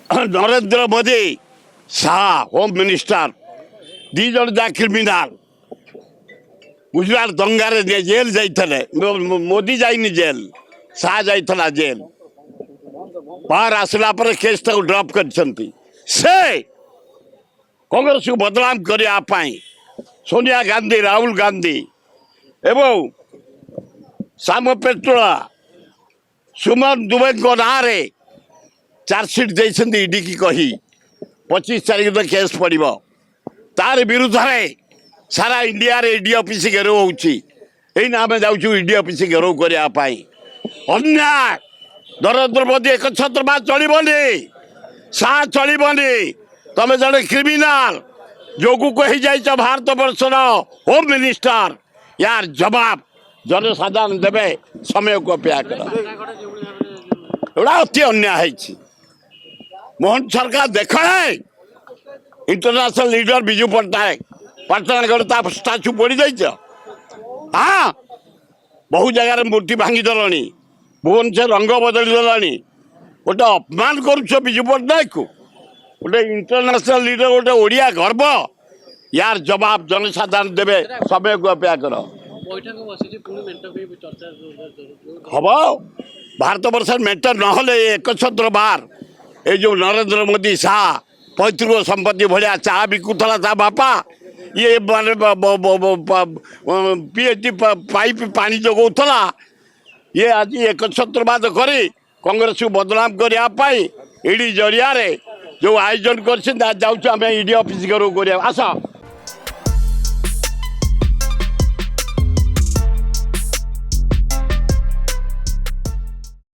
Narendra Modi Shah home minister दी जन जा criminal Gujarat दंगार jail जाइए मोदी जाइनि जेल शाह जाइला जेल बाहर आसला पर केस ड्रप कर कांग्रेस को बदनाम करने सोनिया गांधी राहुल गांधी एवं श्याम पेट्रोला सुमन दुबे ना चार्जसीट देते ईडी की कही 25 तारीख तो केस पड़ो तार विरुद्ध में सारा इंडिया रे ईडी ऑफिस घेराव होना आम जाऊँ ईडी ऑफिस घेराव करने अन्याय नरेंद्र मोदी एक छत्रबाद चलनी शाह चलनी तुम जड़े क्रिमिनाल जो कही जाइए भारत वर्षर होम मिनिस्टर यार जवाब जनसाधारण देवे समय को अपेक्षा कर अति अन्याय मोहन सरकार देख international leader Biju Patnaik Patnagarh statue पड़ी जाइए हाँ बहु जगार मूर्ति भांगी देलानी भुवनेश्वर रंग बदली देलानी गोटे अपमान करुछ विजु पट्टनायक को गोटे इंटरनेशनल लीडर गोटे ओडिया गर्व यार जवाब जनसाधारण देवे समय को अपेक्षा कर हम भारत वर्ष मेटर ना एक छत्र बार ये जो नरेंद्र मोदी शाह पैतृक संपत्ति भाया चा बिकुला ता बापा ये माने पीएचडी पाइप पानी जगौला ये आज एक छत्रवाद कर कांग्रेस को बदनाम करने ईडी जरिया जो आयोजन कर ईडी ऑफिस घर आस